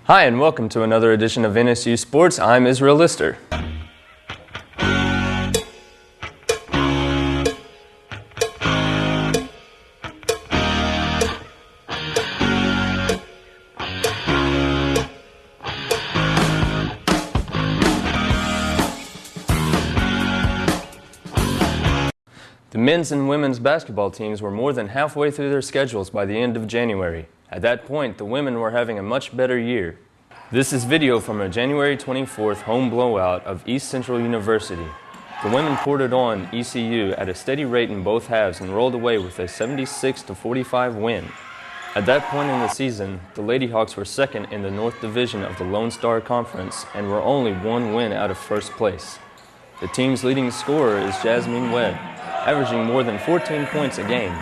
Hi, and welcome to another edition of NSU Sports. I'm Israel Lister. The men's and women's basketball teams were more than halfway through their schedules by the end of January. At that point, the women were having a much better year. This is video from a January 24th home blowout of East Central University. The women poured it on ECU at a steady rate in both halves and rolled away with a 76-45 win. At that point in the season, the Lady Hawks were second in the North Division of the Lone Star Conference and were only one win out of first place. The team's leading scorer is Jasmine Webb, averaging more than 14 points a game.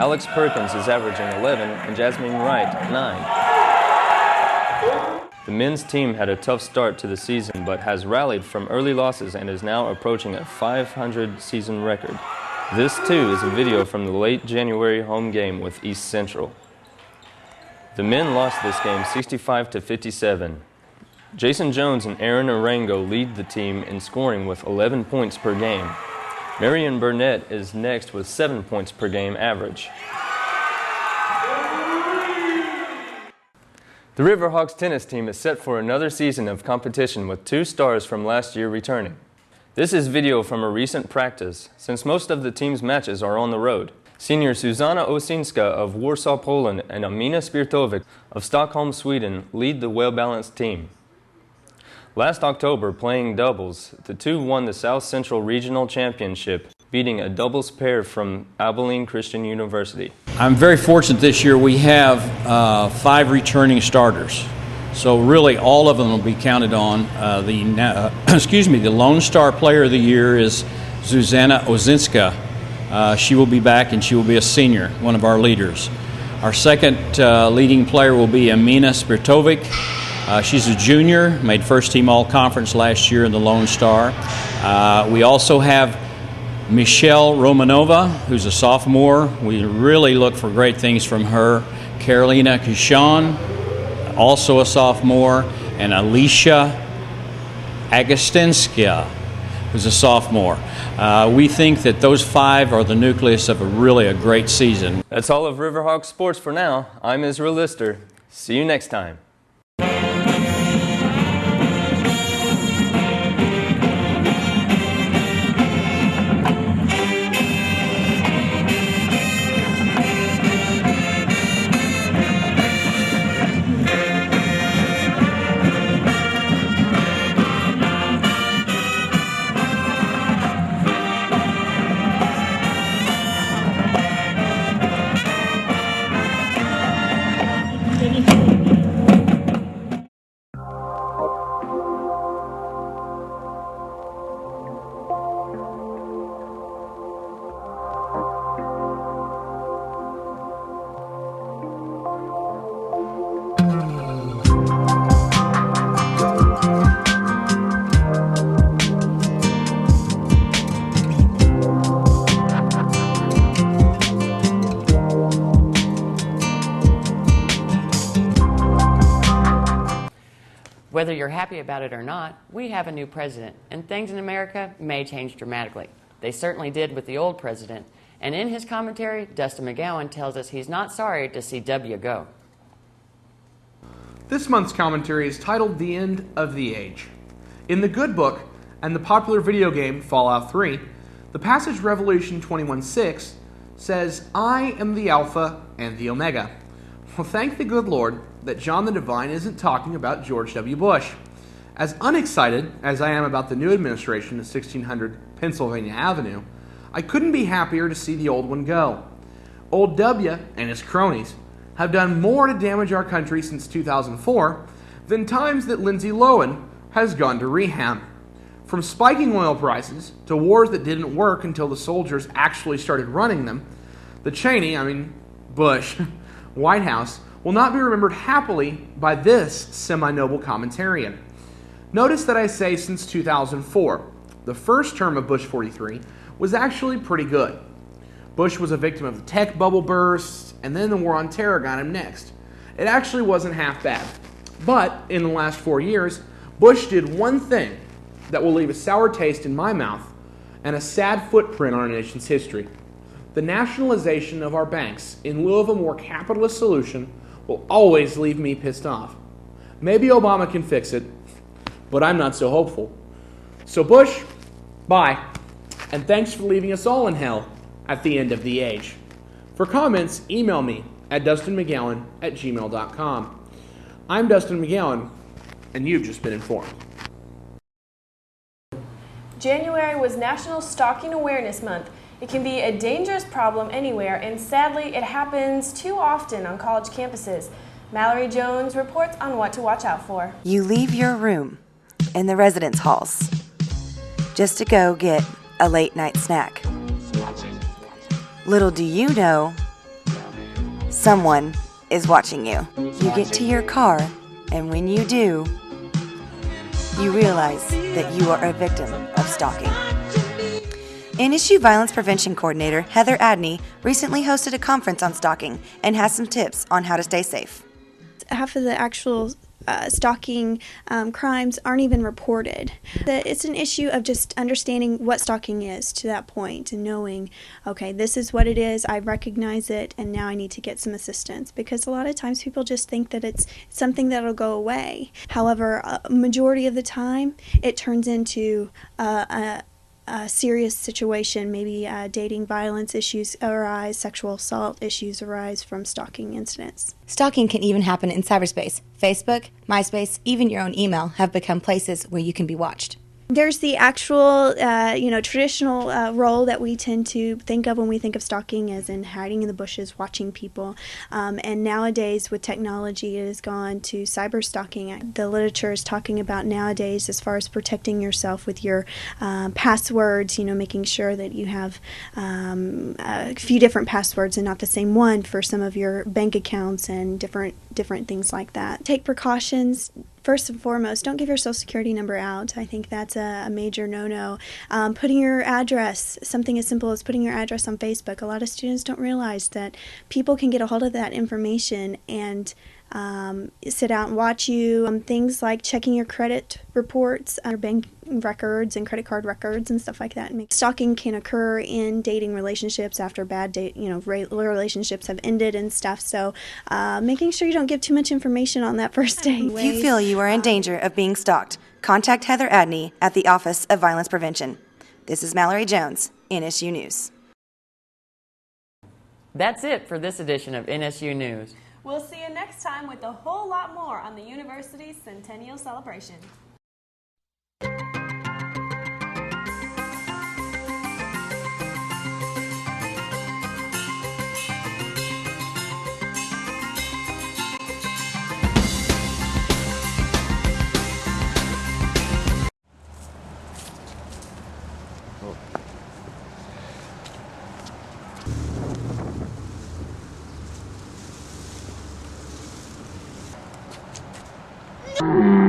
Alex Perkins is averaging 11 and Jasmine Wright 9. The men's team had a tough start to the season but has rallied from early losses and is now approaching a 500 season record. This too is a video from the late January home game with East Central. The men lost this game 65-57. Jason Jones and Aaron Arango lead the team in scoring with 11 points per game. Marion Burnett is next with 7 points per game average. The Riverhawks tennis team is set for another season of competition with 2 stars from last year returning. This is video from a recent practice, since most of the team's matches are on the road. Senior Susanna Osinska of Warsaw, Poland and Amina Spirtovic of Stockholm, Sweden lead the well-balanced team. Last October, playing doubles, the two won the South Central Regional Championship, beating a doubles pair from Abilene Christian University. I'm very fortunate this year we have 5 returning starters. So really all of them will be counted on. The Lone Star Player of the Year is Zuzana Ozinska. She will be back and she will be a senior, one of our leaders. Our second leading player will be Amina Spirtovic. She's a junior, made first team all-conference last year in the Lone Star. We also have Michelle Romanova, who's a sophomore. We really look for great things from her. Carolina Kishan, also a sophomore. And Alicia Agostenskia, who's a sophomore. We think that those 5 are the nucleus of a great season. That's all of Riverhawks Sports for now. I'm Israel Lister. See you next time. Whether you're happy about it or not, we have a new president, and things in America may change dramatically. They certainly did with the old president, and in his commentary, Dustin McGowan tells us he's not sorry to see W go. This month's commentary is titled The End of the Age. In the good book and the popular video game Fallout 3, the passage Revolution 21:6 says, "I am the Alpha and the Omega." Well, thank the good Lord that John the Divine isn't talking about George W. Bush. As unexcited as I am about the new administration at 1600 Pennsylvania Avenue, I couldn't be happier to see the old one go. Old W and his cronies have done more to damage our country since 2004 than times that Lindsay Lohan has gone to rehab. From spiking oil prices to wars that didn't work until the soldiers actually started running them, the Bush, White House will not be remembered happily by this semi-noble commentarian. Notice that I say since 2004. The first term of Bush 43 was actually pretty good. Bush was a victim of the tech bubble burst, and then the war on terror got him next. It actually wasn't half bad. But in the last 4 years, Bush did one thing that will leave a sour taste in my mouth and a sad footprint on our nation's history. The nationalization of our banks in lieu of a more capitalist solution will always leave me pissed off. Maybe Obama can fix it, but I'm not so hopeful. So Bush, bye, and thanks for leaving us all in hell at the end of the age. For comments, email me at dustinmcgowan@gmail.com. I'm Dustin McGowan, and you've just been informed. January was National Stalking Awareness Month. It can be a dangerous problem anywhere, and sadly, it happens too often on college campuses. Mallory Jones reports on what to watch out for. You leave your room in the residence halls just to go get a late night snack. Little do you know, someone is watching you. You get to your car, and when you do, you realize that you are a victim of stalking. NSU Violence Prevention Coordinator Heather Adney recently hosted a conference on stalking and has some tips on how to stay safe. Half of the actual stalking crimes aren't even reported. It's an issue of just understanding what stalking is to that point and knowing, okay, this is what it is, I recognize it, and now I need to get some assistance. Because a lot of times people just think that it's something that'll go away. However, a majority of the time, it turns into a serious situation. Maybe dating violence issues arise, sexual assault issues arise from stalking incidents. Stalking can even happen in cyberspace. Facebook, MySpace, even your own email have become places where you can be watched. There's the actual, traditional role that we tend to think of when we think of stalking, as in hiding in the bushes, watching people. And nowadays, with technology, it has gone to cyber stalking. The literature is talking about nowadays, as far as protecting yourself with your passwords, making sure that you have a few different passwords and not the same one for some of your bank accounts and different things like that. Take precautions. First and foremost, don't give your social security number out. I think that's a major no-no. Putting your address, something as simple as putting your address on Facebook. A lot of students don't realize that people can get a hold of that information and sit out and watch you. Things like checking your credit reports, your bank records and credit card records and stuff like that. Stalking can occur in dating relationships after bad relationships have ended and stuff. So making sure you don't give too much information on that first date. If you feel you are in danger of being stalked, contact Heather Adney at the Office of Violence Prevention. This is Mallory Jones, NSU News. That's it for this edition of NSU News. We'll see you next time with a whole lot more on the university's Centennial Celebration. Oh.